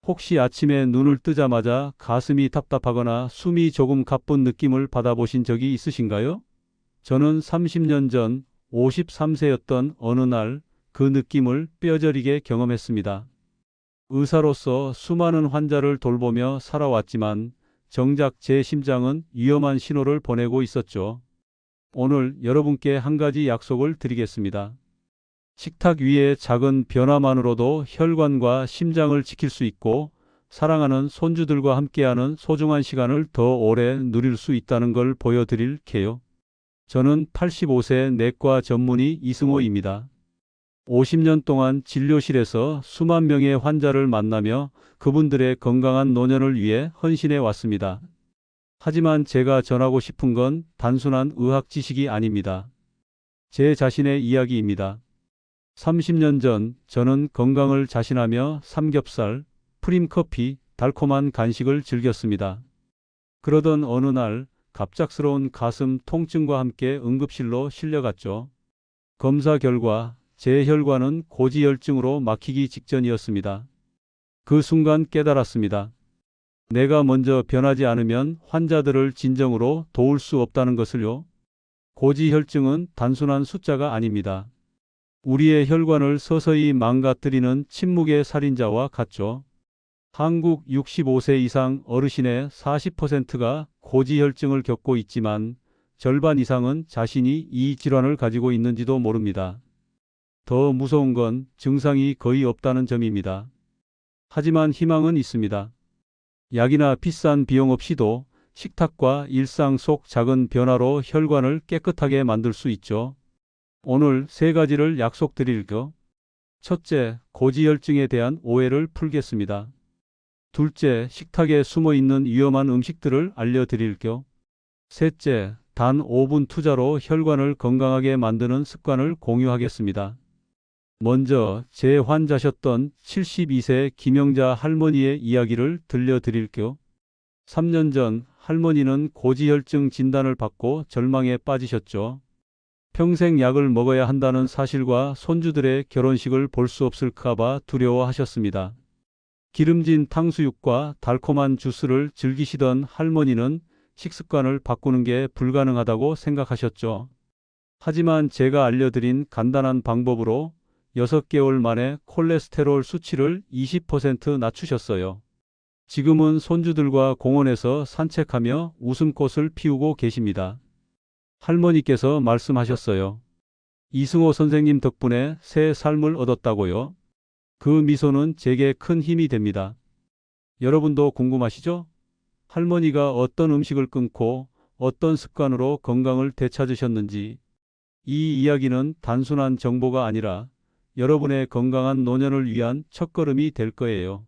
혹시 아침에 눈을 뜨자마자 가슴이 답답하거나 숨이 조금 가쁜 느낌을 받아보신 적이 있으신가요? 저는 30년 전 53세였던 어느 날 그 느낌을 뼈저리게 경험했습니다. 의사로서 수많은 환자를 돌보며 살아왔지만 정작 제 심장은 위험한 신호를 보내고 있었죠. 오늘 여러분께 한 가지 약속을 드리겠습니다. 식탁 위의 작은 변화만으로도 혈관과 심장을 지킬 수 있고 사랑하는 손주들과 함께하는 소중한 시간을 더 오래 누릴 수 있다는 걸 보여드릴게요. 저는 85세 내과 전문의 이승호입니다. 50년 동안 진료실에서 수만 명의 환자를 만나며 그분들의 건강한 노년을 위해 헌신해 왔습니다. 하지만 제가 전하고 싶은 건 단순한 의학 지식이 아닙니다. 제 자신의 이야기입니다. 30년 전 저는 건강을 자신하며 삼겹살, 프림커피, 달콤한 간식을 즐겼습니다. 그러던 어느 날 갑작스러운 가슴 통증과 함께 응급실로 실려갔죠. 검사 결과 제 혈관은 고지혈증으로 막히기 직전이었습니다. 그 순간 깨달았습니다. 내가 먼저 변하지 않으면 환자들을 진정으로 도울 수 없다는 것을요. 고지혈증은 단순한 숫자가 아닙니다. 우리의 혈관을 서서히 망가뜨리는 침묵의 살인자와 같죠. 한국 65세 이상 어르신의 40%가 고지혈증을 겪고 있지만 절반 이상은 자신이 이 질환을 가지고 있는지도 모릅니다. 더 무서운 건 증상이 거의 없다는 점입니다. 하지만 희망은 있습니다. 약이나 비싼 비용 없이도 식탁과 일상 속 작은 변화로 혈관을 깨끗하게 만들 수 있죠. 오늘 세 가지를 약속드릴게요. 첫째, 고지혈증에 대한 오해를 풀겠습니다. 둘째, 식탁에 숨어 있는 위험한 음식들을 알려드릴게요. 셋째, 단 5분 투자로 혈관을 건강하게 만드는 습관을 공유하겠습니다. 먼저 제 환자셨던 72세 김영자 할머니의 이야기를 들려드릴게요. 3년 전 할머니는 고지혈증 진단을 받고 절망에 빠지셨죠. 평생 약을 먹어야 한다는 사실과 손주들의 결혼식을 볼 수 없을까 봐 두려워하셨습니다. 기름진 탕수육과 달콤한 주스를 즐기시던 할머니는 식습관을 바꾸는 게 불가능하다고 생각하셨죠. 하지만 제가 알려드린 간단한 방법으로 6개월 만에 콜레스테롤 수치를 20% 낮추셨어요. 지금은 손주들과 공원에서 산책하며 웃음꽃을 피우고 계십니다. 할머니께서 말씀하셨어요. 이승호 선생님 덕분에 새 삶을 얻었다고요. 그 미소는 제게 큰 힘이 됩니다. 여러분도 궁금하시죠? 할머니가 어떤 음식을 끊고 어떤 습관으로 건강을 되찾으셨는지. 이 이야기는 단순한 정보가 아니라 여러분의 건강한 노년을 위한 첫걸음이 될 거예요.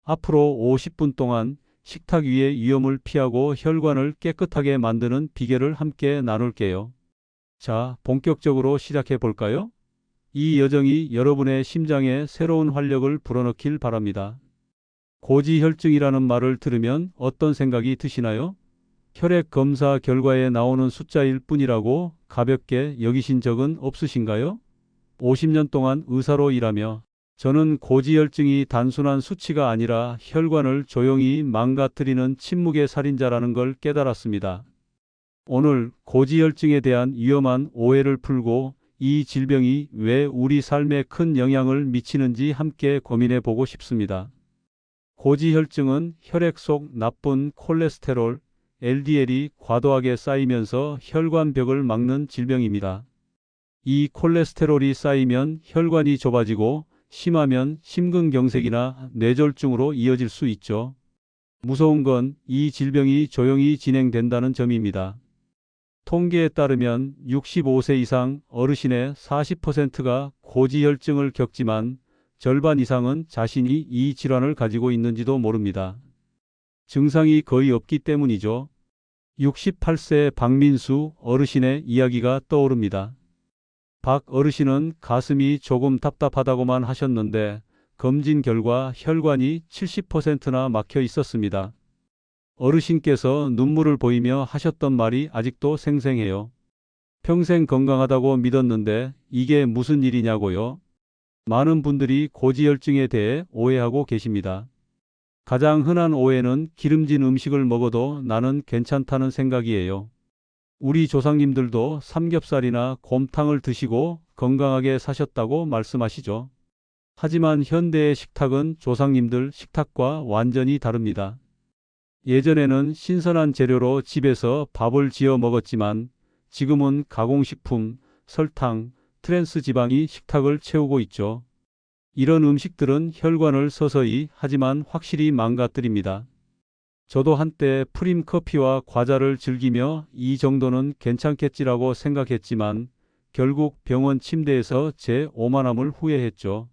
앞으로 50분 동안 식탁 위의 위험을 피하고 혈관을 깨끗하게 만드는 비결을 함께 나눌게요. 자, 본격적으로 시작해 볼까요? 이 여정이 여러분의 심장에 새로운 활력을 불어넣길 바랍니다. 고지혈증이라는 말을 들으면 어떤 생각이 드시나요? 혈액 검사 결과에 나오는 숫자일 뿐이라고 가볍게 여기신 적은 없으신가요? 50년 동안 의사로 일하며 저는 고지혈증이 단순한 수치가 아니라 혈관을 조용히 망가뜨리는 침묵의 살인자라는 걸 깨달았습니다. 오늘 고지혈증에 대한 위험한 오해를 풀고 이 질병이 왜 우리 삶에 큰 영향을 미치는지 함께 고민해 보고 싶습니다. 고지혈증은 혈액 속 나쁜 콜레스테롤, LDL이 과도하게 쌓이면서 혈관벽을 막는 질병입니다. 이 콜레스테롤이 쌓이면 혈관이 좁아지고 심하면 심근경색이나 뇌졸중으로 이어질 수 있죠. 무서운 건 이 질병이 조용히 진행된다는 점입니다. 통계에 따르면 65세 이상 어르신의 40%가 고지혈증을 겪지만 절반 이상은 자신이 이 질환을 가지고 있는지도 모릅니다. 증상이 거의 없기 때문이죠. 68세 박민수 어르신의 이야기가 떠오릅니다. 박 어르신은 가슴이 조금 답답하다고만 하셨는데 검진 결과 혈관이 70%나 막혀 있었습니다. 어르신께서 눈물을 보이며 하셨던 말이 아직도 생생해요. 평생 건강하다고 믿었는데 이게 무슨 일이냐고요? 많은 분들이 고지혈증에 대해 오해하고 계십니다. 가장 흔한 오해는 기름진 음식을 먹어도 나는 괜찮다는 생각이에요. 우리 조상님들도 삼겹살이나 곰탕을 드시고 건강하게 사셨다고 말씀하시죠. 하지만 현대의 식탁은 조상님들 식탁과 완전히 다릅니다. 예전에는 신선한 재료로 집에서 밥을 지어 먹었지만 지금은 가공식품, 설탕, 트랜스 지방이 식탁을 채우고 있죠. 이런 음식들은 혈관을 서서히 하지만 확실히 망가뜨립니다. 저도 한때 프림 커피와 과자를 즐기며 이 정도는 괜찮겠지라고 생각했지만 결국 병원 침대에서 제 오만함을 후회했죠.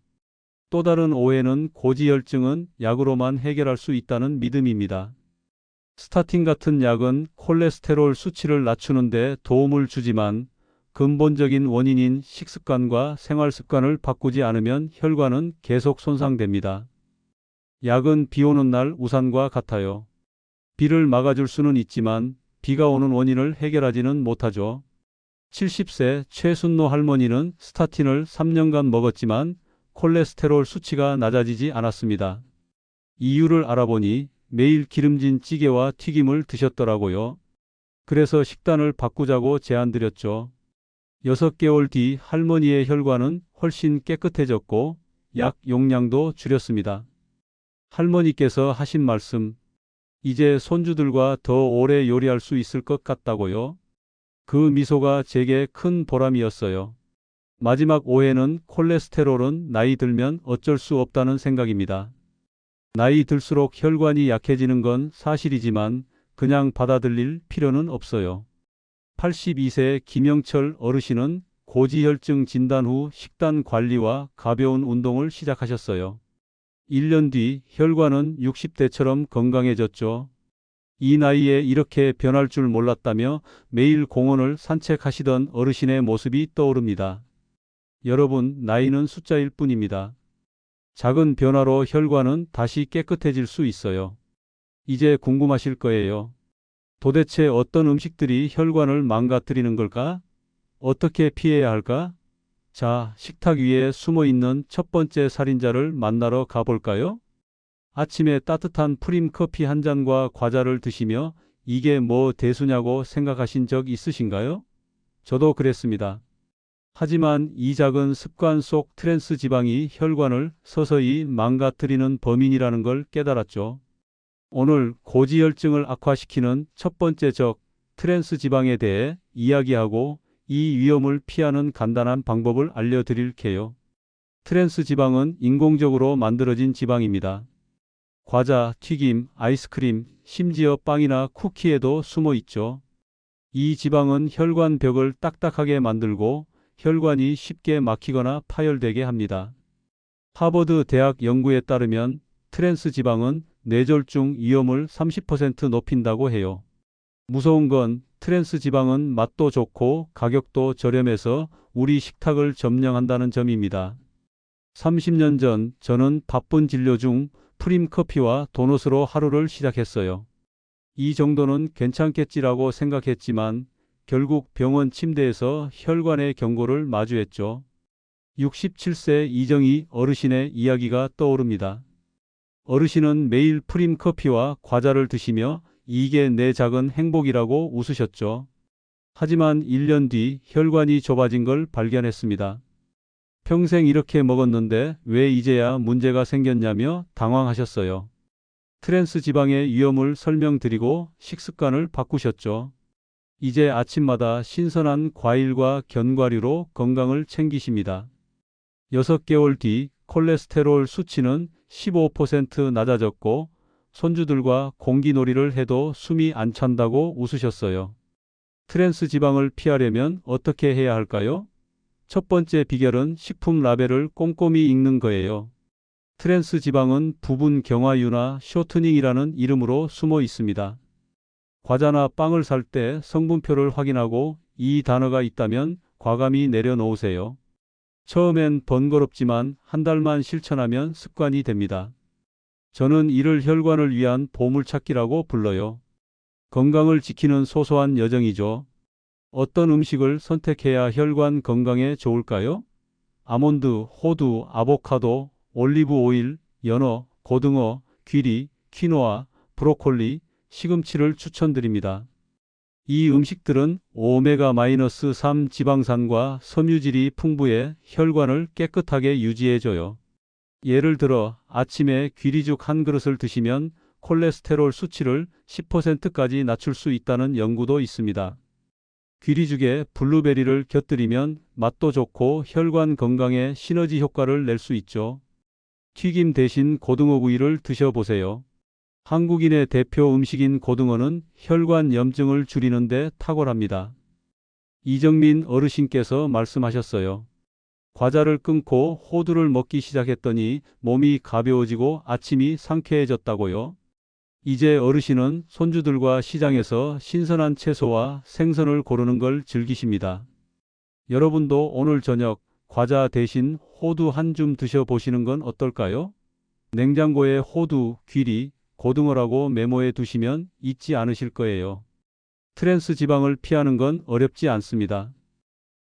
또 다른 오해는 고지혈증은 약으로만 해결할 수 있다는 믿음입니다. 스타틴 같은 약은 콜레스테롤 수치를 낮추는 데 도움을 주지만 근본적인 원인인 식습관과 생활습관을 바꾸지 않으면 혈관은 계속 손상됩니다. 약은 비 오는 날 우산과 같아요. 비를 막아줄 수는 있지만 비가 오는 원인을 해결하지는 못하죠. 70세 최순노 할머니는 스타틴을 3년간 먹었지만 콜레스테롤 수치가 낮아지지 않았습니다. 이유를 알아보니 매일 기름진 찌개와 튀김을 드셨더라고요. 그래서 식단을 바꾸자고 제안드렸죠. 6개월 뒤 할머니의 혈관은 훨씬 깨끗해졌고 약 용량도 줄였습니다. 할머니께서 하신 말씀, 이제 손주들과 더 오래 요리할 수 있을 것 같다고요. 그 미소가 제게 큰 보람이었어요. 마지막 오해는 콜레스테롤은 나이 들면 어쩔 수 없다는 생각입니다. 나이 들수록 혈관이 약해지는 건 사실이지만 그냥 받아들일 필요는 없어요. 82세 김영철 어르신은 고지혈증 진단 후 식단 관리와 가벼운 운동을 시작하셨어요. 1년 뒤 혈관은 60대처럼 건강해졌죠. 이 나이에 이렇게 변할 줄 몰랐다며 매일 공원을 산책하시던 어르신의 모습이 떠오릅니다. 여러분, 나이는 숫자일 뿐입니다. 작은 변화로 혈관은 다시 깨끗해질 수 있어요. 이제 궁금하실 거예요. 도대체 어떤 음식들이 혈관을 망가뜨리는 걸까? 어떻게 피해야 할까? 자, 식탁 위에 숨어 있는 첫 번째 살인자를 만나러 가볼까요? 아침에 따뜻한 프림 커피 한 잔과 과자를 드시며 이게 뭐 대수냐고 생각하신 적 있으신가요? 저도 그랬습니다. 하지만 이 작은 습관 속 트랜스 지방이 혈관을 서서히 망가뜨리는 범인이라는 걸 깨달았죠. 오늘 고지혈증을 악화시키는 첫 번째 적, 트랜스 지방에 대해 이야기하고 이 위험을 피하는 간단한 방법을 알려드릴게요. 트랜스 지방은 인공적으로 만들어진 지방입니다. 과자, 튀김, 아이스크림, 심지어 빵이나 쿠키에도 숨어 있죠. 이 지방은 혈관 벽을 딱딱하게 만들고 혈관이 쉽게 막히거나 파열되게 합니다. 하버드 대학 연구에 따르면 트랜스 지방은 뇌졸중 위험을 30% 높인다고 해요. 무서운 건 트랜스 지방은 맛도 좋고 가격도 저렴해서 우리 식탁을 점령한다는 점입니다. 30년 전 저는 바쁜 진료 중 프림 커피와 도넛으로 하루를 시작했어요. 이 정도는 괜찮겠지라고 생각했지만 결국 병원 침대에서 혈관의 경고를 마주했죠. 67세 이정희 어르신의 이야기가 떠오릅니다. 어르신은 매일 프림 커피와 과자를 드시며 이게 내 작은 행복이라고 웃으셨죠. 하지만 1년 뒤 혈관이 좁아진 걸 발견했습니다. 평생 이렇게 먹었는데 왜 이제야 문제가 생겼냐며 당황하셨어요. 트랜스 지방의 위험을 설명드리고 식습관을 바꾸셨죠. 이제 아침마다 신선한 과일과 견과류로 건강을 챙기십니다. 6개월 뒤 콜레스테롤 수치는 15% 낮아졌고 손주들과 공기놀이를 해도 숨이 안 찬다고 웃으셨어요. 트랜스 지방을 피하려면 어떻게 해야 할까요? 첫 번째 비결은 식품 라벨을 꼼꼼히 읽는 거예요. 트랜스 지방은 부분 경화유나 쇼트닝이라는 이름으로 숨어 있습니다. 과자나 빵을 살 때 성분표를 확인하고 이 단어가 있다면 과감히 내려놓으세요. 처음엔 번거롭지만 한 달만 실천하면 습관이 됩니다. 저는 이를 혈관을 위한 보물찾기라고 불러요. 건강을 지키는 소소한 여정이죠. 어떤 음식을 선택해야 혈관 건강에 좋을까요? 아몬드, 호두, 아보카도, 올리브 오일, 연어, 고등어, 귀리, 퀴노아, 브로콜리, 시금치를 추천드립니다. 이 음식들은 오메가-3 지방산과 섬유질이 풍부해 혈관을 깨끗하게 유지해줘요. 예를 들어 아침에 귀리죽 한 그릇을 드시면 콜레스테롤 수치를 10%까지 낮출 수 있다는 연구도 있습니다. 귀리죽에 블루베리를 곁들이면 맛도 좋고 혈관 건강에 시너지 효과를 낼 수 있죠. 튀김 대신 고등어구이를 드셔보세요. 한국인의 대표 음식인 고등어는 혈관 염증을 줄이는 데 탁월합니다. 이정민 어르신께서 말씀하셨어요. 과자를 끊고 호두를 먹기 시작했더니 몸이 가벼워지고 아침이 상쾌해졌다고요. 이제 어르신은 손주들과 시장에서 신선한 채소와 생선을 고르는 걸 즐기십니다. 여러분도 오늘 저녁 과자 대신 호두 한 줌 드셔보시는 건 어떨까요? 냉장고에 호두, 귀리, 고등어라고 메모해 두시면 잊지 않으실 거예요. 트랜스 지방을 피하는 건 어렵지 않습니다.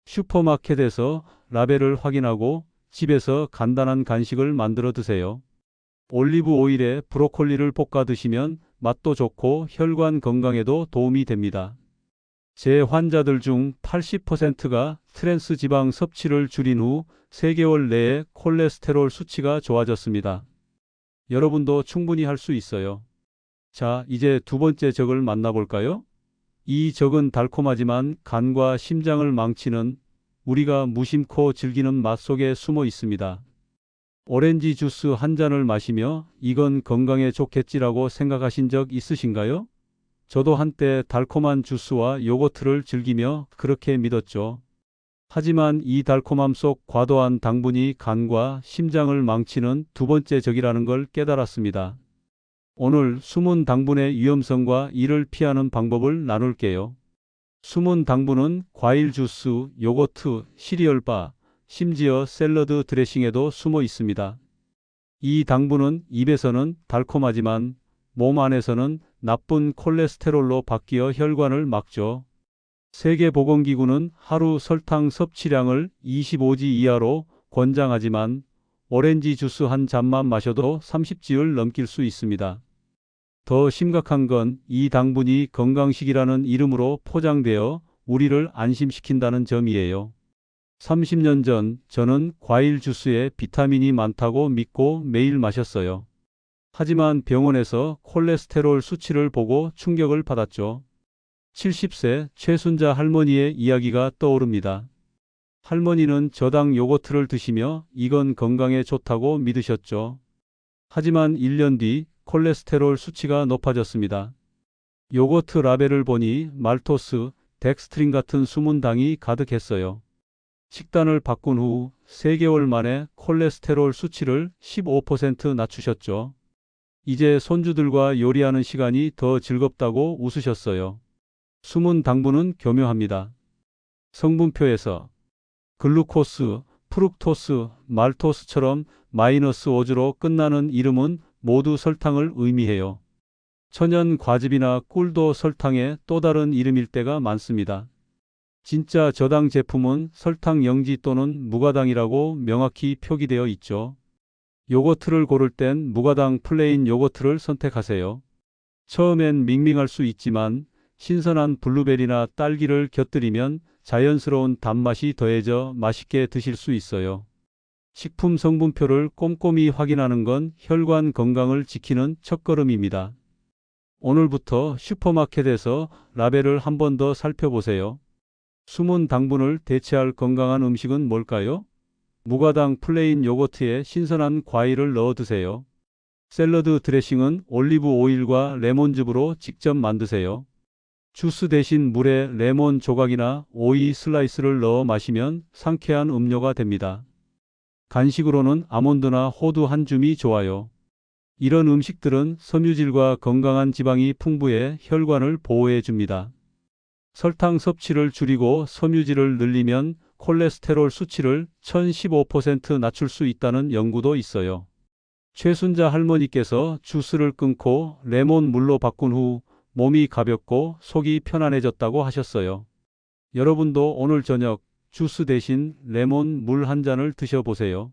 슈퍼마켓에서 라벨을 확인하고 집에서 간단한 간식을 만들어 드세요. 올리브 오일에 브로콜리를 볶아 드시면 맛도 좋고 혈관 건강에도 도움이 됩니다. 제 환자들 중 80%가 트랜스 지방 섭취를 줄인 후 3개월 내에 콜레스테롤 수치가 좋아졌습니다. 여러분도 충분히 할 수 있어요. 자, 이제 두 번째 적을 만나볼까요? 이 적은 달콤하지만 간과 심장을 망치는 우리가 무심코 즐기는 맛 속에 숨어 있습니다. 오렌지 주스 한 잔을 마시며 이건 건강에 좋겠지라고 생각하신 적 있으신가요? 저도 한때 달콤한 주스와 요거트를 즐기며 그렇게 믿었죠. 하지만 이 달콤함 속 과도한 당분이 간과 심장을 망치는 두 번째 적이라는 걸 깨달았습니다. 오늘 숨은 당분의 위험성과 이를 피하는 방법을 나눌게요. 숨은 당분은 과일 주스, 요거트, 시리얼바, 심지어 샐러드 드레싱에도 숨어 있습니다. 이 당분은 입에서는 달콤하지만 몸 안에서는 나쁜 콜레스테롤로 바뀌어 혈관을 막죠. 세계보건기구는 하루 설탕 섭취량을 25지 이하로 권장하지만 오렌지 주스 한 잔만 마셔도 30지를 넘길 수 있습니다. 더 심각한 건 이 당분이 건강식이라는 이름으로 포장되어 우리를 안심시킨다는 점이에요. 30년 전 저는 과일 주스에 비타민이 많다고 믿고 매일 마셨어요. 하지만 병원에서 콜레스테롤 수치를 보고 충격을 받았죠. 70세 최순자 할머니의 이야기가 떠오릅니다. 할머니는 저당 요거트를 드시며 이건 건강에 좋다고 믿으셨죠. 하지만 1년 뒤 콜레스테롤 수치가 높아졌습니다. 요거트 라벨을 보니 말토스, 덱스트린 같은 숨은 당이 가득했어요. 식단을 바꾼 후 3개월 만에 콜레스테롤 수치를 15% 낮추셨죠. 이제 손주들과 요리하는 시간이 더 즐겁다고 웃으셨어요. 숨은 당분은 교묘합니다. 성분표에서 글루코스, 프룩토스, 말토스처럼 -5주로 끝나는 이름은 모두 설탕을 의미해요. 천연 과즙이나 꿀도 설탕의 또 다른 이름일 때가 많습니다. 진짜 저당 제품은 설탕 영지 또는 무가당이라고 명확히 표기되어 있죠. 요거트를 고를 땐 무가당 플레인 요거트를 선택하세요. 처음엔 밍밍할 수 있지만 신선한 블루베리나 딸기를 곁들이면 자연스러운 단맛이 더해져 맛있게 드실 수 있어요. 식품 성분표를 꼼꼼히 확인하는 건 혈관 건강을 지키는 첫걸음입니다. 오늘부터 슈퍼마켓에서 라벨을 한 번 더 살펴보세요. 숨은 당분을 대체할 건강한 음식은 뭘까요? 무가당 플레인 요거트에 신선한 과일을 넣어 드세요. 샐러드 드레싱은 올리브 오일과 레몬즙으로 직접 만드세요. 주스 대신 물에 레몬 조각이나 오이 슬라이스를 넣어 마시면 상쾌한 음료가 됩니다. 간식으로는 아몬드나 호두 한 줌이 좋아요. 이런 음식들은 섬유질과 건강한 지방이 풍부해 혈관을 보호해 줍니다. 설탕 섭취를 줄이고 섬유질을 늘리면 콜레스테롤 수치를 1015% 낮출 수 있다는 연구도 있어요. 최순자 할머니께서 주스를 끊고 레몬 물로 바꾼 후 몸이 가볍고 속이 편안해졌다고 하셨어요. 여러분도 오늘 저녁 주스 대신 레몬 물 한 잔을 드셔보세요.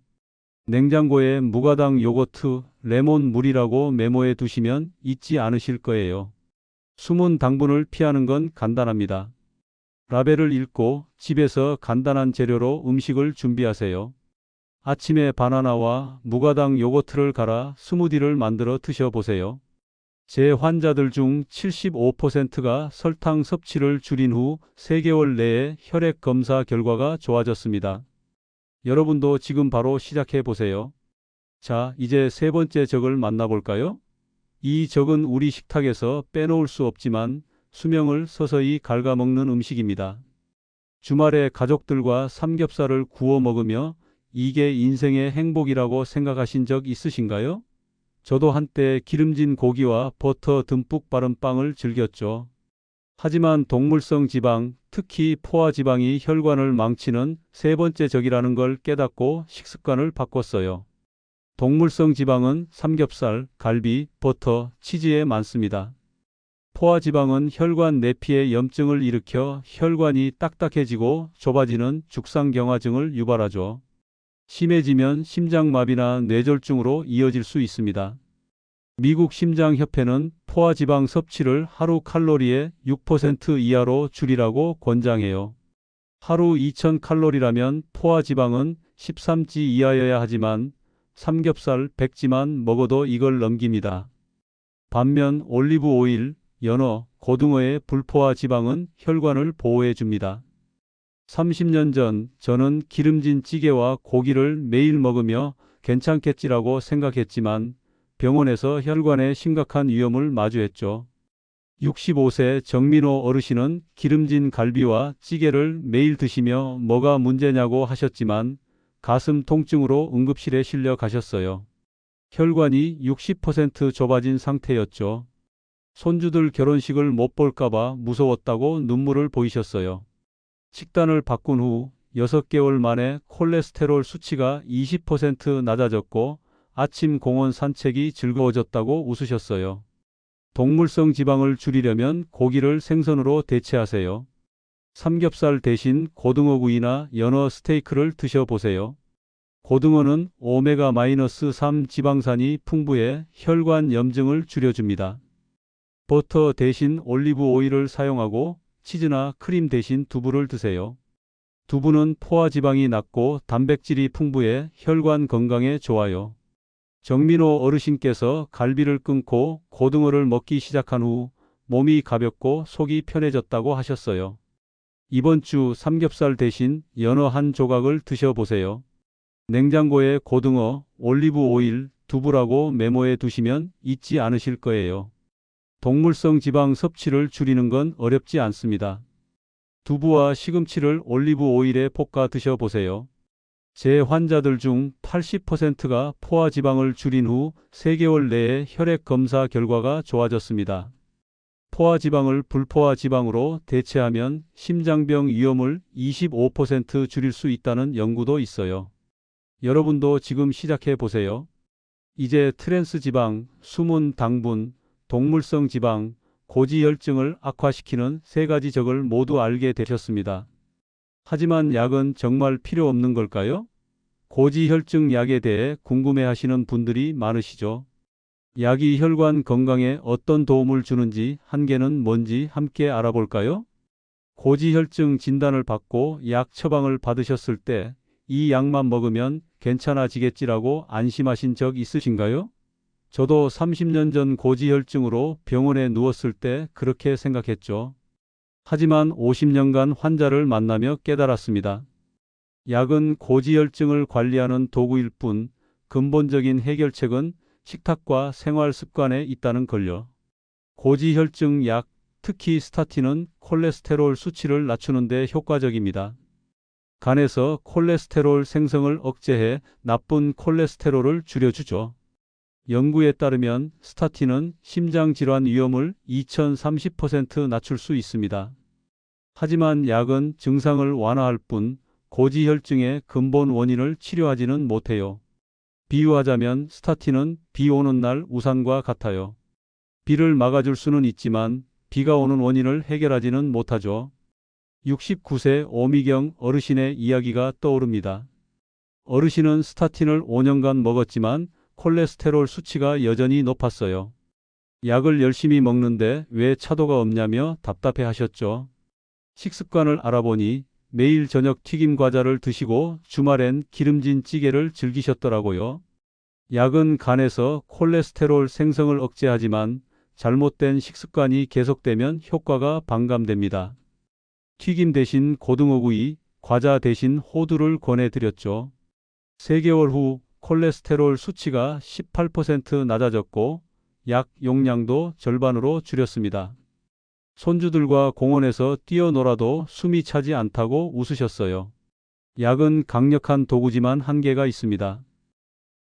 냉장고에 무가당 요거트, 레몬 물이라고 메모해 두시면 잊지 않으실 거예요. 숨은 당분을 피하는 건 간단합니다. 라벨을 읽고 집에서 간단한 재료로 음식을 준비하세요. 아침에 바나나와 무가당 요거트를 갈아 스무디를 만들어 드셔보세요. 제 환자들 중 75%가 설탕 섭취를 줄인 후 3개월 내에 혈액 검사 결과가 좋아졌습니다. 여러분도 지금 바로 시작해 보세요. 자, 이제 세 번째 적을 만나볼까요? 이 적은 우리 식탁에서 빼놓을 수 없지만 수명을 서서히 갉아먹는 음식입니다. 주말에 가족들과 삼겹살을 구워 먹으며 이게 인생의 행복이라고 생각하신 적 있으신가요? 저도 한때 기름진 고기와 버터 듬뿍 바른 빵을 즐겼죠. 하지만 동물성 지방, 특히 포화 지방이 혈관을 망치는 세 번째 적이라는 걸 깨닫고 식습관을 바꿨어요. 동물성 지방은 삼겹살, 갈비, 버터, 치즈에 많습니다. 포화 지방은 혈관 내피에 염증을 일으켜 혈관이 딱딱해지고 좁아지는 죽상경화증을 유발하죠. 심해지면 심장마비나 뇌졸중으로 이어질 수 있습니다. 미국 심장협회는 포화지방 섭취를 하루 칼로리의 6% 이하로 줄이라고 권장해요. 하루 2000칼로리라면 포화지방은 13지 이하여야 하지만 삼겹살 100지만 먹어도 이걸 넘깁니다. 반면 올리브 오일, 연어, 고등어의 불포화 지방은 혈관을 보호해 줍니다. 30년 전 저는 기름진 찌개와 고기를 매일 먹으며 괜찮겠지라고 생각했지만 병원에서 혈관에 심각한 위험을 마주했죠. 65세 정민호 어르신은 기름진 갈비와 찌개를 매일 드시며 뭐가 문제냐고 하셨지만 가슴 통증으로 응급실에 실려 가셨어요. 혈관이 60% 좁아진 상태였죠. 손주들 결혼식을 못 볼까봐 무서웠다고 눈물을 보이셨어요. 식단을 바꾼 후 6개월 만에 콜레스테롤 수치가 20% 낮아졌고 아침 공원 산책이 즐거워졌다고 웃으셨어요. 동물성 지방을 줄이려면 고기를 생선으로 대체하세요. 삼겹살 대신 고등어구이나 연어 스테이크를 드셔보세요. 고등어는 오메가-3 지방산이 풍부해 혈관 염증을 줄여줍니다. 버터 대신 올리브 오일을 사용하고 치즈나 크림 대신 두부를 드세요. 두부는 포화 지방이 낮고 단백질이 풍부해 혈관 건강에 좋아요. 정민호 어르신께서 갈비를 끊고 고등어를 먹기 시작한 후 몸이 가볍고 속이 편해졌다고 하셨어요. 이번 주 삼겹살 대신 연어 한 조각을 드셔보세요. 냉장고에 고등어, 올리브 오일, 두부라고 메모해 두시면 잊지 않으실 거예요. 동물성 지방 섭취를 줄이는 건 어렵지 않습니다. 두부와 시금치를 올리브 오일에 볶아 드셔보세요. 제 환자들 중 80%가 포화 지방을 줄인 후 3개월 내에 혈액 검사 결과가 좋아졌습니다. 포화 지방을 불포화 지방으로 대체하면 심장병 위험을 25% 줄일 수 있다는 연구도 있어요. 여러분도 지금 시작해 보세요. 이제 트랜스 지방, 숨은 당분, 동물성 지방, 고지혈증을 악화시키는 3가지 적을 모두 알게 되셨습니다. 하지만 약은 정말 필요 없는 걸까요? 고지혈증 약에 대해 궁금해하시는 분들이 많으시죠. 약이 혈관 건강에 어떤 도움을 주는지 한계는 뭔지 함께 알아볼까요? 고지혈증 진단을 받고 약 처방을 받으셨을 때 이 약만 먹으면 괜찮아지겠지라고 안심하신 적 있으신가요? 저도 30년 전 고지혈증으로 병원에 누웠을 때 그렇게 생각했죠. 하지만 50년간 환자를 만나며 깨달았습니다. 약은 고지혈증을 관리하는 도구일 뿐 근본적인 해결책은 식탁과 생활 습관에 있다는 걸요. 고지혈증 약, 특히 스타틴은 콜레스테롤 수치를 낮추는 데 효과적입니다. 간에서 콜레스테롤 생성을 억제해 나쁜 콜레스테롤을 줄여주죠. 연구에 따르면 스타틴은 심장질환 위험을 2030% 낮출 수 있습니다. 하지만 약은 증상을 완화할 뿐 고지혈증의 근본 원인을 치료하지는 못해요. 비유하자면 스타틴은 비 오는 날 우산과 같아요. 비를 막아줄 수는 있지만 비가 오는 원인을 해결하지는 못하죠. 69세 오미경 어르신의 이야기가 떠오릅니다. 어르신은 스타틴을 5년간 먹었지만 콜레스테롤 수치가 여전히 높았어요. 약을 열심히 먹는데 왜 차도가 없냐며 답답해 하셨죠. 식습관을 알아보니 매일 저녁 튀김 과자를 드시고 주말엔 기름진 찌개를 즐기셨더라고요. 약은 간에서 콜레스테롤 생성을 억제하지만 잘못된 식습관이 계속되면 효과가 반감됩니다. 튀김 대신 고등어구이, 과자 대신 호두를 권해드렸죠. 3개월 후 콜레스테롤 수치가 18% 낮아졌고 약 용량도 절반으로 줄였습니다. 손주들과 공원에서 뛰어놀아도 숨이 차지 않다고 웃으셨어요. 약은 강력한 도구지만 한계가 있습니다.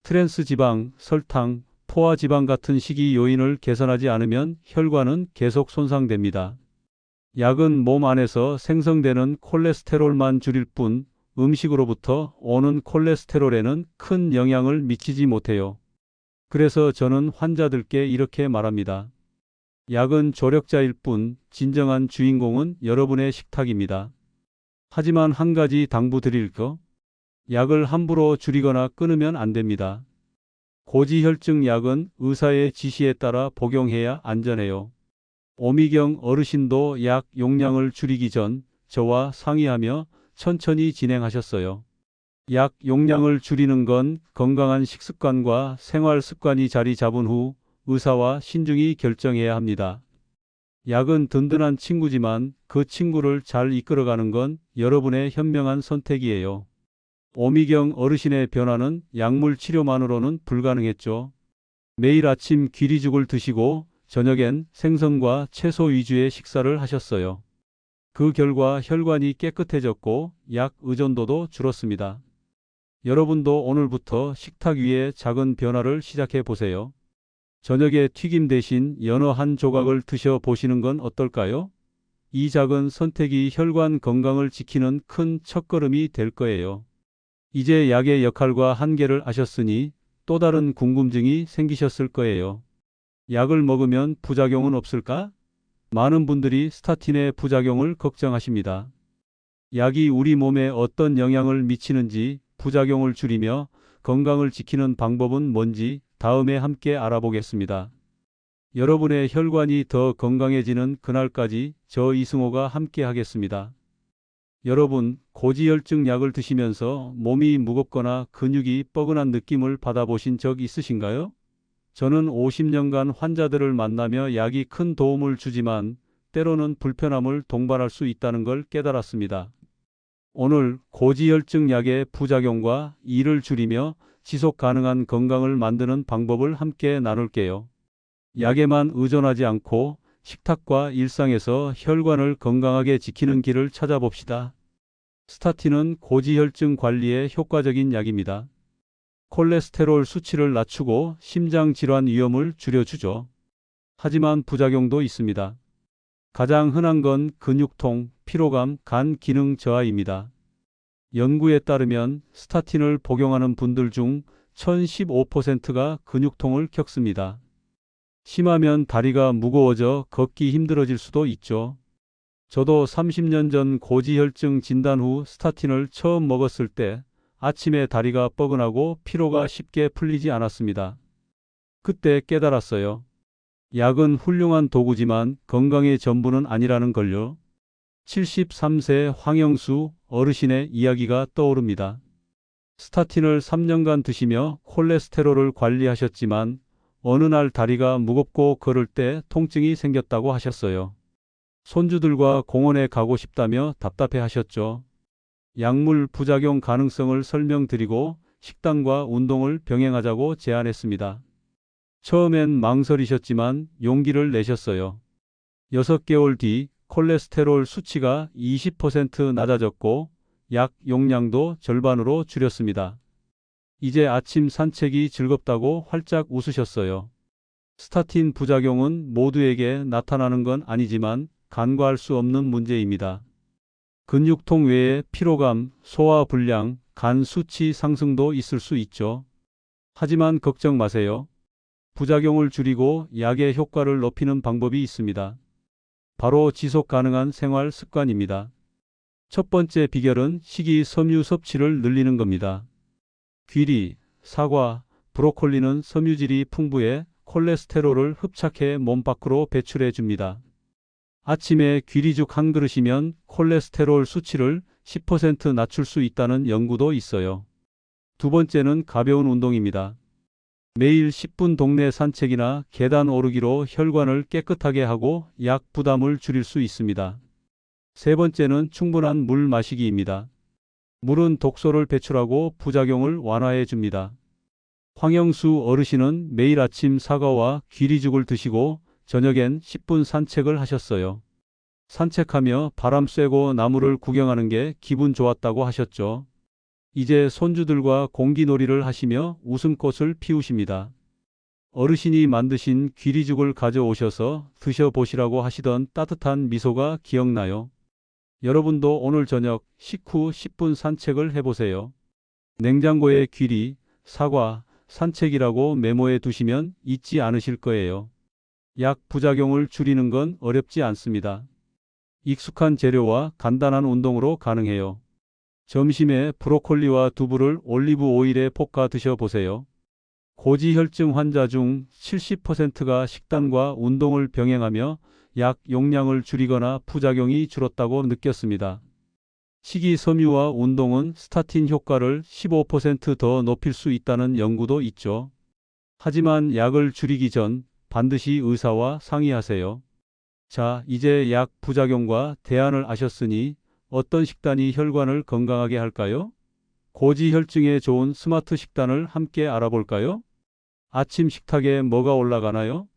트랜스 지방, 설탕, 포화 지방 같은 식이 요인을 개선하지 않으면 혈관은 계속 손상됩니다. 약은 몸 안에서 생성되는 콜레스테롤만 줄일 뿐 음식으로부터 오는 콜레스테롤에는 큰 영향을 미치지 못해요. 그래서 저는 환자들께 이렇게 말합니다. 약은 조력자일 뿐 진정한 주인공은 여러분의 식탁입니다. 하지만 한 가지 당부드릴 거, 약을 함부로 줄이거나 끊으면 안 됩니다. 고지혈증 약은 의사의 지시에 따라 복용해야 안전해요. 오미경 어르신도 약 용량을 줄이기 전 저와 상의하며 천천히 진행하셨어요. 약 용량을 줄이는 건 건강한 식습관과 생활 습관이 자리 잡은 후 의사와 신중히 결정해야 합니다. 약은 든든한 친구지만 그 친구를 잘 이끌어가는 건 여러분의 현명한 선택이에요. 오미경 어르신의 변화는 약물 치료만으로는 불가능했죠. 매일 아침 귀리죽을 드시고 저녁엔 생선과 채소 위주의 식사를 하셨어요. 그 결과 혈관이 깨끗해졌고 약 의존도도 줄었습니다. 여러분도 오늘부터 식탁 위에 작은 변화를 시작해 보세요. 저녁에 튀김 대신 연어 한 조각을 드셔 보시는 건 어떨까요? 이 작은 선택이 혈관 건강을 지키는 큰 첫걸음이 될 거예요. 이제 약의 역할과 한계를 아셨으니 또 다른 궁금증이 생기셨을 거예요. 약을 먹으면 부작용은 없을까? 많은 분들이 스타틴의 부작용을 걱정하십니다. 약이 우리 몸에 어떤 영향을 미치는지, 부작용을 줄이며 건강을 지키는 방법은 뭔지 다음에 함께 알아보겠습니다. 여러분의 혈관이 더 건강해지는 그날까지 저 이승호가 함께 하겠습니다. 여러분, 고지혈증 약을 드시면서 몸이 무겁거나 근육이 뻐근한 느낌을 받아보신 적 있으신가요? 저는 50년간 환자들을 만나며 약이 큰 도움을 주지만 때로는 불편함을 동반할 수 있다는 걸 깨달았습니다. 오늘 고지혈증 약의 부작용과 이를 줄이며 지속 가능한 건강을 만드는 방법을 함께 나눌게요. 약에만 의존하지 않고 식탁과 일상에서 혈관을 건강하게 지키는 길을 찾아봅시다. 스타틴은 고지혈증 관리에 효과적인 약입니다. 콜레스테롤 수치를 낮추고 심장 질환 위험을 줄여주죠. 하지만 부작용도 있습니다. 가장 흔한 건 근육통, 피로감, 간 기능 저하입니다. 연구에 따르면 스타틴을 복용하는 분들 중 1015%가 근육통을 겪습니다. 심하면 다리가 무거워져 걷기 힘들어질 수도 있죠. 저도 30년 전 고지혈증 진단 후 스타틴을 처음 먹었을 때 아침에 다리가 뻐근하고 피로가 쉽게 풀리지 않았습니다. 그때 깨달았어요. 약은 훌륭한 도구지만 건강의 전부는 아니라는 걸요. 73세 황영수 어르신의 이야기가 떠오릅니다. 스타틴을 3년간 드시며 콜레스테롤을 관리하셨지만 어느 날 다리가 무겁고 걸을 때 통증이 생겼다고 하셨어요. 손주들과 공원에 가고 싶다며 답답해 하셨죠. 약물 부작용 가능성을 설명드리고 식단과 운동을 병행하자고 제안했습니다. 처음엔 망설이셨지만 용기를 내셨어요. 6개월 뒤 콜레스테롤 수치가 20% 낮아졌고 약 용량도 절반으로 줄였습니다. 이제 아침 산책이 즐겁다고 활짝 웃으셨어요. 스타틴 부작용은 모두에게 나타나는 건 아니지만 간과할 수 없는 문제입니다. 근육통 외에 피로감, 소화불량, 간 수치 상승도 있을 수 있죠. 하지만 걱정 마세요. 부작용을 줄이고 약의 효과를 높이는 방법이 있습니다. 바로 지속 가능한 생활 습관입니다. 첫 번째 비결은 식이섬유 섭취를 늘리는 겁니다. 귀리, 사과, 브로콜리는 섬유질이 풍부해 콜레스테롤을 흡착해 몸 밖으로 배출해 줍니다. 아침에 귀리죽 한 그릇이면 콜레스테롤 수치를 10% 낮출 수 있다는 연구도 있어요. 두 번째는 가벼운 운동입니다. 매일 10분 동네 산책이나 계단 오르기로 혈관을 깨끗하게 하고 약 부담을 줄일 수 있습니다. 세 번째는 충분한 물 마시기입니다. 물은 독소를 배출하고 부작용을 완화해 줍니다. 황영수 어르신은 매일 아침 사과와 귀리죽을 드시고 저녁엔 10분 산책을 하셨어요. 산책하며 바람 쐬고 나무를 구경하는 게 기분 좋았다고 하셨죠. 이제 손주들과 공기놀이를 하시며 웃음꽃을 피우십니다. 어르신이 만드신 귀리죽을 가져오셔서 드셔보시라고 하시던 따뜻한 미소가 기억나요. 여러분도 오늘 저녁 식후 10분 산책을 해보세요. 냉장고에 귀리, 사과, 산책이라고 메모해 두시면 잊지 않으실 거예요. 약 부작용을 줄이는 건 어렵지 않습니다. 익숙한 재료와 간단한 운동으로 가능해요. 점심에 브로콜리와 두부를 올리브 오일에 볶아 드셔보세요. 고지혈증 환자 중 70%가 식단과 운동을 병행하며 약 용량을 줄이거나 부작용이 줄었다고 느꼈습니다. 식이섬유와 운동은 스타틴 효과를 15% 더 높일 수 있다는 연구도 있죠. 하지만 약을 줄이기 전 반드시 의사와 상의하세요. 자, 이제 약 부작용과 대안을 아셨으니 어떤 식단이 혈관을 건강하게 할까요? 고지혈증에 좋은 스마트 식단을 함께 알아볼까요? 아침 식탁에 뭐가 올라가나요?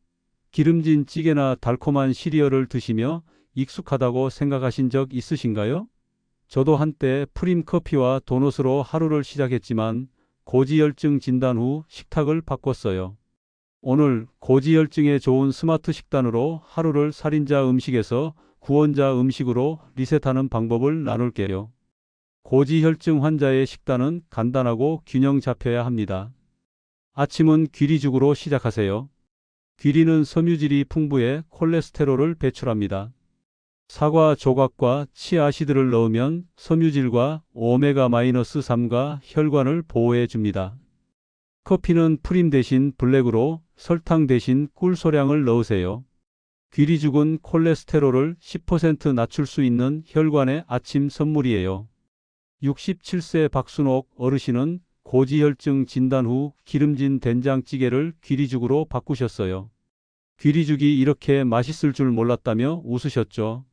기름진 찌개나 달콤한 시리얼을 드시며 익숙하다고 생각하신 적 있으신가요? 저도 한때 프림 커피와 도넛으로 하루를 시작했지만 고지혈증 진단 후 식탁을 바꿨어요. 오늘 고지혈증에 좋은 스마트 식단으로 하루를 살인자 음식에서 구원자 음식으로 리셋하는 방법을 나눌게요. 고지혈증 환자의 식단은 간단하고 균형 잡혀야 합니다. 아침은 귀리죽으로 시작하세요. 귀리는 섬유질이 풍부해 콜레스테롤을 배출합니다. 사과 조각과 치아시드를 넣으면 섬유질과 오메가-3가 혈관을 보호해 줍니다. 커피는 프림 대신 블랙으로, 설탕 대신 꿀소량을 넣으세요. 귀리죽은 콜레스테롤을 10% 낮출 수 있는 혈관의 아침 선물이에요. 67세 박순옥 어르신은 고지혈증 진단 후 기름진 된장찌개를 귀리죽으로 바꾸셨어요. 귀리죽이 이렇게 맛있을 줄 몰랐다며 웃으셨죠.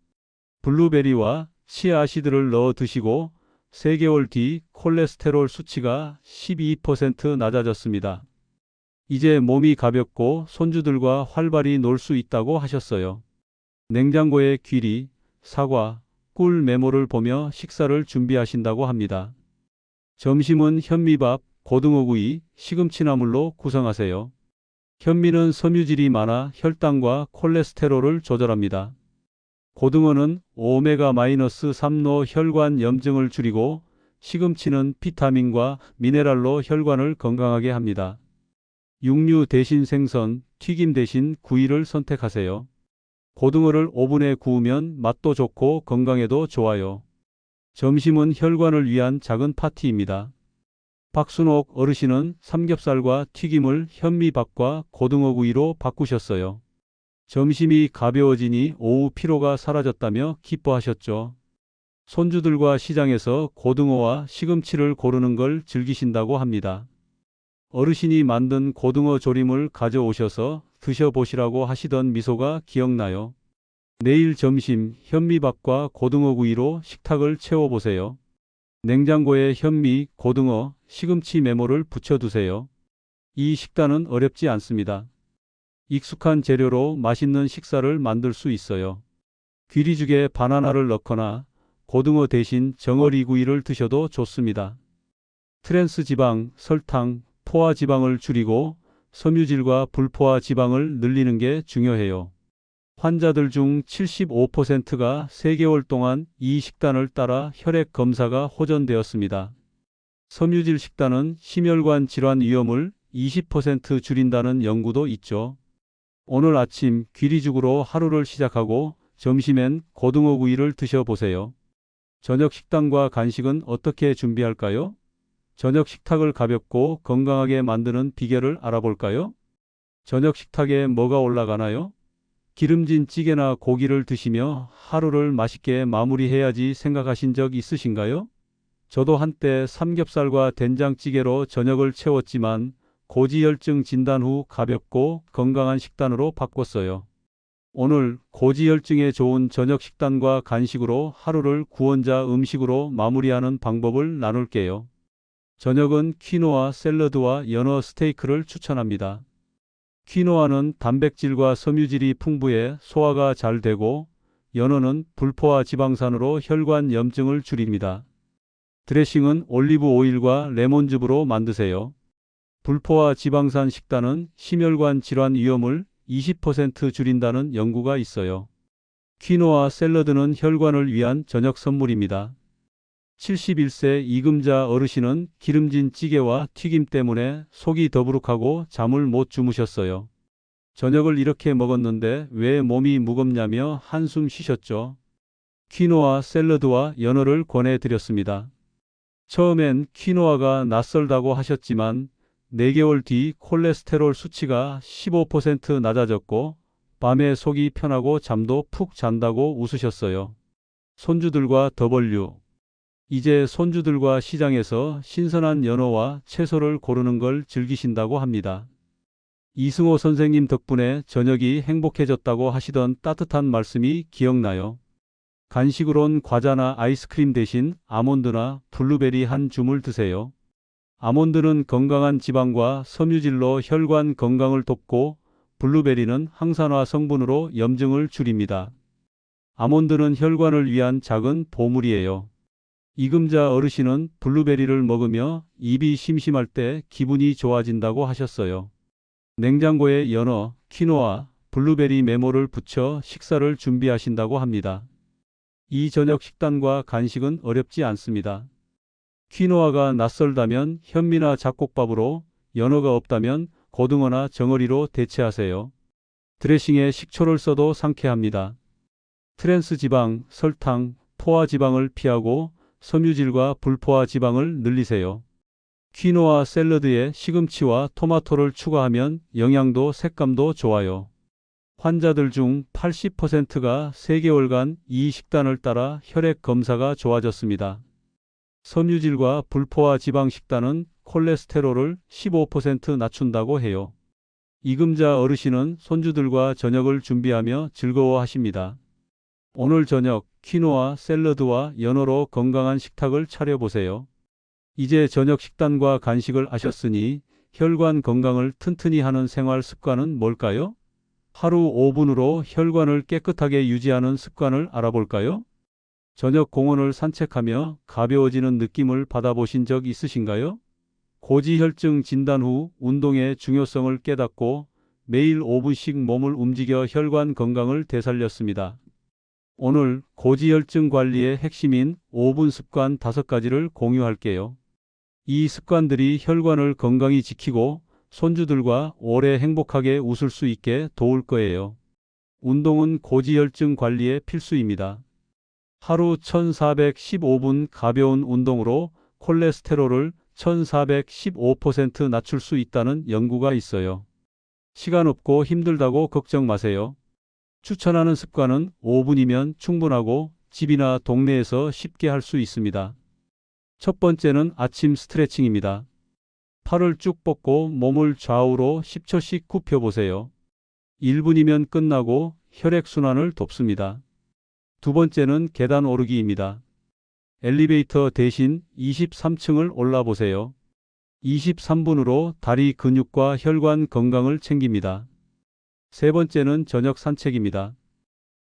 블루베리와 치아시드를 넣어 드시고 3개월 뒤 콜레스테롤 수치가 12% 낮아졌습니다. 이제 몸이 가볍고 손주들과 활발히 놀 수 있다고 하셨어요. 냉장고에 귀리, 사과, 꿀 메모를 보며 식사를 준비하신다고 합니다. 점심은 현미밥, 고등어구이, 시금치나물로 구성하세요. 현미는 섬유질이 많아 혈당과 콜레스테롤을 조절합니다. 고등어는 오메가-3로 혈관 염증을 줄이고 시금치는 비타민과 미네랄로 혈관을 건강하게 합니다. 육류 대신 생선, 튀김 대신 구이를 선택하세요. 고등어를 오븐에 구우면 맛도 좋고 건강에도 좋아요. 점심은 혈관을 위한 작은 파티입니다. 박순옥 어르신은 삼겹살과 튀김을 현미밥과 고등어구이로 바꾸셨어요. 점심이 가벼워지니 오후 피로가 사라졌다며 기뻐하셨죠. 손주들과 시장에서 고등어와 시금치를 고르는 걸 즐기신다고 합니다. 어르신이 만든 고등어 조림을 가져오셔서 드셔보시라고 하시던 미소가 기억나요. 내일 점심 현미밥과 고등어구이로 식탁을 채워보세요. 냉장고에 현미, 고등어, 시금치 메모를 붙여두세요. 이 식단은 어렵지 않습니다. 익숙한 재료로 맛있는 식사를 만들 수 있어요. 귀리죽에 바나나를 넣거나 고등어 대신 정어리구이를 드셔도 좋습니다. 트랜스 지방, 설탕, 포화 지방을 줄이고 섬유질과 불포화 지방을 늘리는 게 중요해요. 환자들 중 75%가 3개월 동안 이 식단을 따라 혈액 검사가 호전되었습니다. 섬유질 식단은 심혈관 질환 위험을 20% 줄인다는 연구도 있죠. 오늘 아침 귀리죽으로 하루를 시작하고 점심엔 고등어구이를 드셔보세요. 저녁 식단과 간식은 어떻게 준비할까요? 저녁 식탁을 가볍고 건강하게 만드는 비결을 알아볼까요? 저녁 식탁에 뭐가 올라가나요? 기름진 찌개나 고기를 드시며 하루를 맛있게 마무리해야지 생각하신 적 있으신가요? 저도 한때 삼겹살과 된장찌개로 저녁을 채웠지만 고지혈증 진단 후 가볍고 건강한 식단으로 바꿨어요. 오늘 고지혈증에 좋은 저녁 식단과 간식으로 하루를 구원자 음식으로 마무리하는 방법을 나눌게요. 저녁은 퀴노아 샐러드와 연어 스테이크를 추천합니다. 퀴노아는 단백질과 섬유질이 풍부해 소화가 잘 되고 연어는 불포화 지방산으로 혈관 염증을 줄입니다. 드레싱은 올리브 오일과 레몬즙으로 만드세요. 불포화 지방산 식단은 심혈관 질환 위험을 20% 줄인다는 연구가 있어요. 퀴노아 샐러드는 혈관을 위한 저녁 선물입니다. 71세 이금자 어르신은 기름진 찌개와 튀김 때문에 속이 더부룩하고 잠을 못 주무셨어요. 저녁을 이렇게 먹었는데 왜 몸이 무겁냐며 한숨 쉬셨죠. 퀴노아 샐러드와 연어를 권해드렸습니다. 처음엔 퀴노아가 낯설다고 하셨지만 4개월 뒤 콜레스테롤 수치가 15% 낮아졌고 밤에 속이 편하고 잠도 푹 잔다고 웃으셨어요. 손주들과 더벌류. 이제 손주들과 시장에서 신선한 연어와 채소를 고르는 걸 즐기신다고 합니다. 이승호 선생님 덕분에 저녁이 행복해졌다고 하시던 따뜻한 말씀이 기억나요. 간식으론 과자나 아이스크림 대신 아몬드나 블루베리 한 줌을 드세요. 아몬드는 건강한 지방과 섬유질로 혈관 건강을 돕고 블루베리는 항산화 성분으로 염증을 줄입니다. 아몬드는 혈관을 위한 작은 보물이에요. 이금자 어르신은 블루베리를 먹으며 입이 심심할 때 기분이 좋아진다고 하셨어요. 냉장고에 연어, 퀴노아, 블루베리 메모를 붙여 식사를 준비하신다고 합니다. 이 저녁 식단과 간식은 어렵지 않습니다. 퀴노아가 낯설다면 현미나 잡곡밥으로, 연어가 없다면 고등어나 정어리로 대체하세요. 드레싱에 식초를 써도 상쾌합니다. 트랜스 지방, 설탕, 포화 지방을 피하고 섬유질과 불포화 지방을 늘리세요. 퀴노아 샐러드에 시금치와 토마토를 추가하면 영양도 색감도 좋아요. 환자들 중 80%가 3개월간 이 식단을 따라 혈액 검사가 좋아졌습니다. 섬유질과 불포화 지방 식단은 콜레스테롤을 15% 낮춘다고 해요. 이금자 어르신은 손주들과 저녁을 준비하며 즐거워하십니다. 오늘 저녁 퀴노아 샐러드와 연어로 건강한 식탁을 차려보세요. 이제 저녁 식단과 간식을 아셨으니 혈관 건강을 튼튼히 하는 생활 습관은 뭘까요? 하루 5분으로 혈관을 깨끗하게 유지하는 습관을 알아볼까요? 저녁 공원을 산책하며 가벼워지는 느낌을 받아보신 적 있으신가요? 고지혈증 진단 후 운동의 중요성을 깨닫고 매일 5분씩 몸을 움직여 혈관 건강을 되살렸습니다. 오늘 고지혈증 관리의 핵심인 5분 습관 5가지를 공유할게요. 이 습관들이 혈관을 건강히 지키고 손주들과 오래 행복하게 웃을 수 있게 도울 거예요. 운동은 고지혈증 관리에 필수입니다. 하루 1415분 가벼운 운동으로 콜레스테롤을 1415% 낮출 수 있다는 연구가 있어요. 시간 없고 힘들다고 걱정 마세요. 추천하는 습관은 5분이면 충분하고 집이나 동네에서 쉽게 할 수 있습니다. 첫 번째는 아침 스트레칭입니다. 팔을 쭉 뻗고 몸을 좌우로 10초씩 굽혀보세요. 1분이면 끝나고 혈액순환을 돕습니다. 두 번째는 계단 오르기입니다. 엘리베이터 대신 23층을 올라보세요. 23분으로 다리 근육과 혈관 건강을 챙깁니다. 세 번째는 저녁 산책입니다.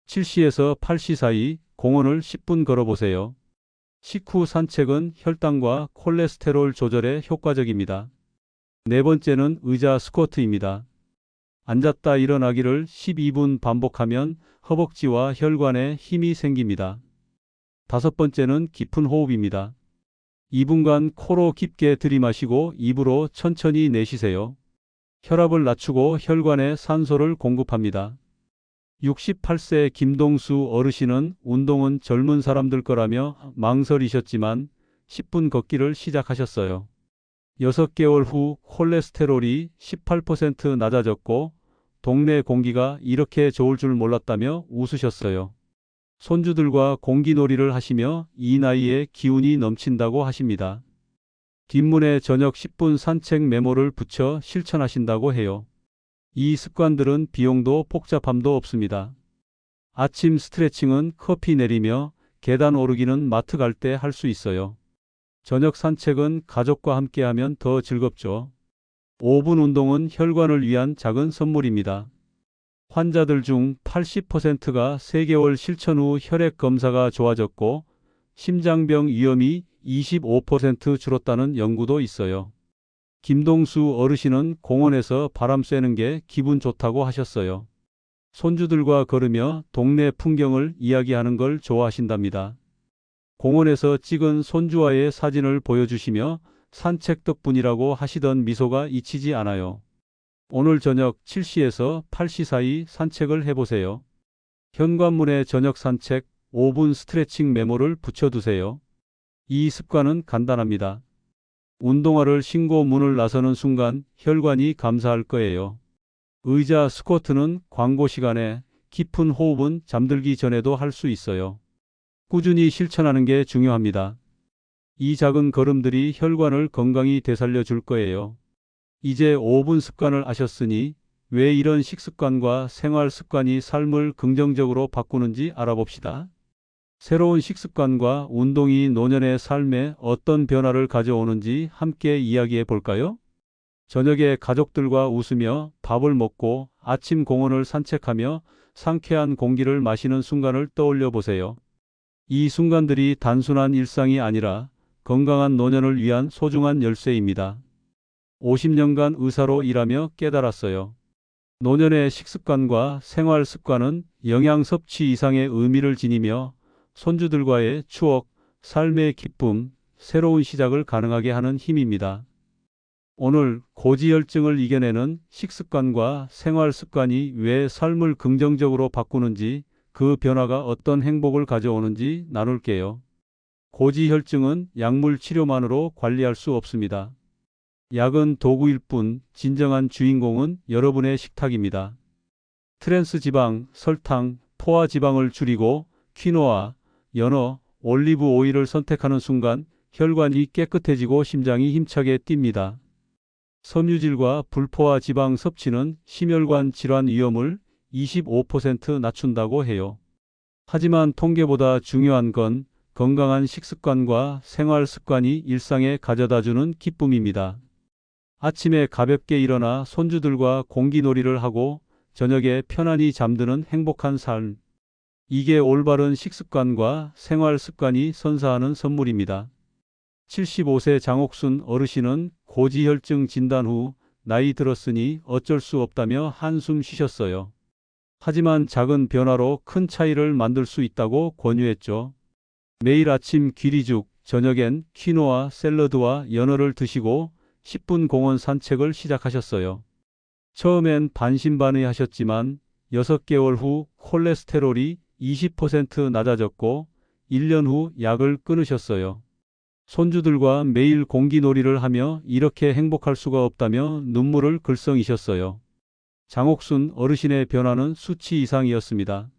7시에서 8시 사이 공원을 10분 걸어보세요. 식후 산책은 혈당과 콜레스테롤 조절에 효과적입니다. 네 번째는 의자 스쿼트입니다. 앉았다 일어나기를 12분 반복하면 허벅지와 혈관에 힘이 생깁니다. 다섯 번째는 깊은 호흡입니다. 2분간 코로 깊게 들이마시고 입으로 천천히 내쉬세요. 혈압을 낮추고 혈관에 산소를 공급합니다. 68세 김동수 어르신은 운동은 젊은 사람들 거라며 망설이셨지만 10분 걷기를 시작하셨어요. 6개월 후 콜레스테롤이 18% 낮아졌고 동네 공기가 이렇게 좋을 줄 몰랐다며 웃으셨어요. 손주들과 공기놀이를 하시며 이 나이에 기운이 넘친다고 하십니다. 뒷문에 저녁 10분 산책 메모를 붙여 실천하신다고 해요. 이 습관들은 비용도 복잡함도 없습니다. 아침 스트레칭은 커피 내리며 계단 오르기는 마트 갈 때 할 수 있어요. 저녁 산책은 가족과 함께하면 더 즐겁죠. 5분 운동은 혈관을 위한 작은 선물입니다. 환자들 중 80%가 3개월 실천 후 혈액 검사가 좋아졌고 심장병 위험이 25% 줄었다는 연구도 있어요. 김동수 어르신은 공원에서 바람 쐬는 게 기분 좋다고 하셨어요. 손주들과 걸으며 동네 풍경을 이야기하는 걸 좋아하신답니다. 공원에서 찍은 손주와의 사진을 보여주시며 산책 덕분이라고 하시던 미소가 잊히지 않아요. 오늘 저녁 7시에서 8시 사이 산책을 해보세요. 현관문에 저녁 산책 5분 스트레칭 메모를 붙여두세요. 이 습관은 간단합니다. 운동화를 신고 문을 나서는 순간 혈관이 감사할 거예요. 의자 스쿼트는 광고 시간에, 깊은 호흡은 잠들기 전에도 할 수 있어요. 꾸준히 실천하는 게 중요합니다. 이 작은 걸음들이 혈관을 건강히 되살려 줄 거예요. 이제 5분 습관을 아셨으니 왜 이런 식습관과 생활 습관이 삶을 긍정적으로 바꾸는지 알아봅시다. 새로운 식습관과 운동이 노년의 삶에 어떤 변화를 가져오는지 함께 이야기해 볼까요? 저녁에 가족들과 웃으며 밥을 먹고 아침 공원을 산책하며 상쾌한 공기를 마시는 순간을 떠올려 보세요. 이 순간들이 단순한 일상이 아니라 건강한 노년을 위한 소중한 열쇠입니다. 50년간 의사로 일하며 깨달았어요. 노년의 식습관과 생활 습관은 영양 섭취 이상의 의미를 지니며 손주들과의 추억, 삶의 기쁨, 새로운 시작을 가능하게 하는 힘입니다. 오늘 고지혈증을 이겨내는 식습관과 생활 습관이 왜 삶을 긍정적으로 바꾸는지, 그 변화가 어떤 행복을 가져오는지 나눌게요. 고지혈증은 약물 치료만으로 관리할 수 없습니다. 약은 도구일 뿐 진정한 주인공은 여러분의 식탁입니다. 트랜스 지방, 설탕, 포화 지방을 줄이고 퀴노아, 연어, 올리브 오일을 선택하는 순간 혈관이 깨끗해지고 심장이 힘차게 뜁니다. 섬유질과 불포화 지방 섭취는 심혈관 질환 위험을 25% 낮춘다고 해요. 하지만 통계보다 중요한 건 건강한 식습관과 생활 습관이 일상에 가져다주는 기쁨입니다. 아침에 가볍게 일어나 손주들과 공기놀이를 하고 저녁에 편안히 잠드는 행복한 삶. 이게 올바른 식습관과 생활 습관이 선사하는 선물입니다. 75세 장옥순 어르신은 고지혈증 진단 후 나이 들었으니 어쩔 수 없다며 한숨 쉬셨어요. 하지만 작은 변화로 큰 차이를 만들 수 있다고 권유했죠. 매일 아침 귀리죽, 저녁엔 퀴노아 샐러드와 연어를 드시고 10분 공원 산책을 시작하셨어요. 처음엔 반신반의하셨지만 6개월 후 콜레스테롤이 20% 낮아졌고 1년 후 약을 끊으셨어요. 손주들과 매일 공기놀이를 하며 이렇게 행복할 수가 없다며 눈물을 글썽이셨어요. 장옥순 어르신의 변화는 수치 이상이었습니다.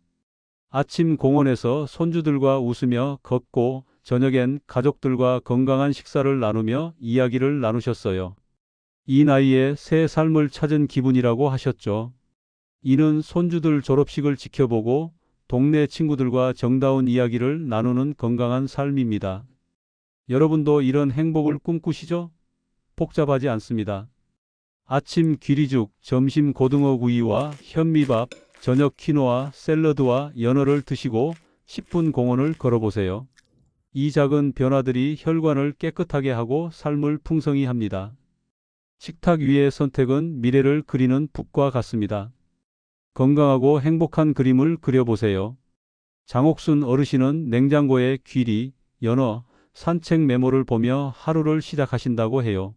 아침 공원에서 손주들과 웃으며 걷고 저녁엔 가족들과 건강한 식사를 나누며 이야기를 나누셨어요. 이 나이에 새 삶을 찾은 기분이라고 하셨죠. 이는 손주들 졸업식을 지켜보고 동네 친구들과 정다운 이야기를 나누는 건강한 삶입니다. 여러분도 이런 행복을 꿈꾸시죠? 복잡하지 않습니다. 아침 귀리죽, 점심 고등어 구이와 현미밥, 저녁 퀴노아 샐러드와 연어를 드시고 10분 공원을 걸어보세요. 이 작은 변화들이 혈관을 깨끗하게 하고 삶을 풍성히 합니다. 식탁 위의 선택은 미래를 그리는 붓과 같습니다. 건강하고 행복한 그림을 그려보세요. 장옥순 어르신은 냉장고에 귀리, 연어, 산책 메모를 보며 하루를 시작하신다고 해요.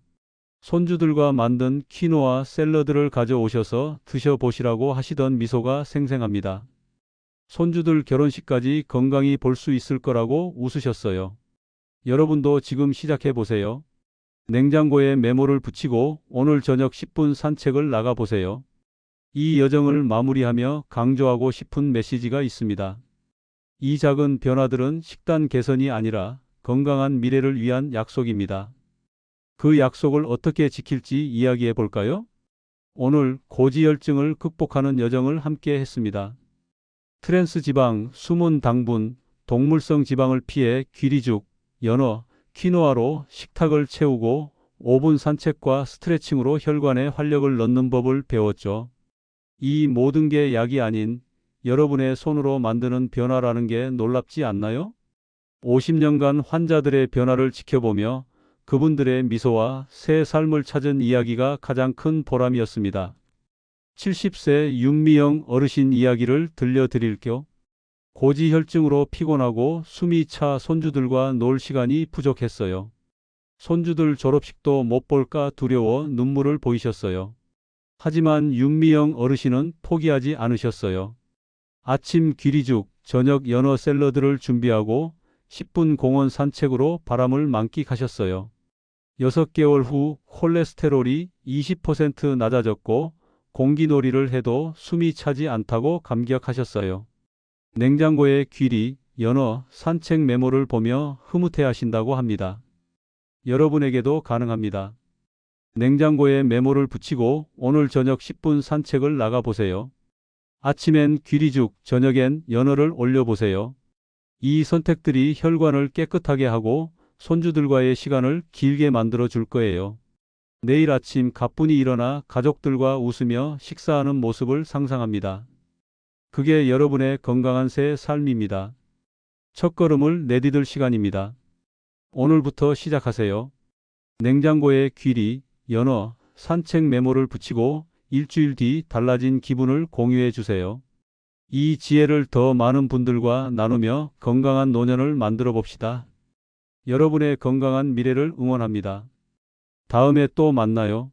손주들과 만든 퀴노아 샐러드를 가져오셔서 드셔보시라고 하시던 미소가 생생합니다. 손주들 결혼식까지 건강히 볼 수 있을 거라고 웃으셨어요. 여러분도 지금 시작해보세요. 냉장고에 메모를 붙이고 오늘 저녁 10분 산책을 나가 보세요. 이 여정을 마무리하며 강조하고 싶은 메시지가 있습니다. 이 작은 변화들은 식단 개선이 아니라 건강한 미래를 위한 약속입니다. 그 약속을 어떻게 지킬지 이야기해 볼까요? 오늘 고지혈증을 극복하는 여정을 함께 했습니다. 트랜스 지방, 숨은 당분, 동물성 지방을 피해 귀리죽, 연어, 퀴노아로 식탁을 채우고 5분 산책과 스트레칭으로 혈관에 활력을 넣는 법을 배웠죠. 이 모든 게 약이 아닌 여러분의 손으로 만드는 변화라는 게 놀랍지 않나요? 50년간 환자들의 변화를 지켜보며 그분들의 미소와 새 삶을 찾은 이야기가 가장 큰 보람이었습니다. 70세 윤미영 어르신 이야기를 들려드릴게요. 고지혈증으로 피곤하고 숨이 차 손주들과 놀 시간이 부족했어요. 손주들 졸업식도 못 볼까 두려워 눈물을 보이셨어요. 하지만 윤미영 어르신은 포기하지 않으셨어요. 아침 귀리죽, 저녁 연어 샐러드를 준비하고 10분 공원 산책으로 바람을 만끽하셨어요. 6개월 후 콜레스테롤이 20% 낮아졌고 공기놀이를 해도 숨이 차지 않다고 감격하셨어요. 냉장고에 귀리, 연어, 산책 메모를 보며 흐뭇해하신다고 합니다. 여러분에게도 가능합니다. 냉장고에 메모를 붙이고 오늘 저녁 10분 산책을 나가 보세요. 아침엔 귀리죽, 저녁엔 연어를 올려보세요. 이 선택들이 혈관을 깨끗하게 하고 손주들과의 시간을 길게 만들어 줄 거예요. 내일 아침 가뿐히 일어나 가족들과 웃으며 식사하는 모습을 상상합니다. 그게 여러분의 건강한 새 삶입니다. 첫걸음을 내디딜 시간입니다. 오늘부터 시작하세요. 냉장고에 귀리, 연어, 산책 메모를 붙이고 일주일 뒤 달라진 기분을 공유해 주세요. 이 지혜를 더 많은 분들과 나누며 건강한 노년을 만들어 봅시다. 여러분의 건강한 미래를 응원합니다. 다음에 또 만나요.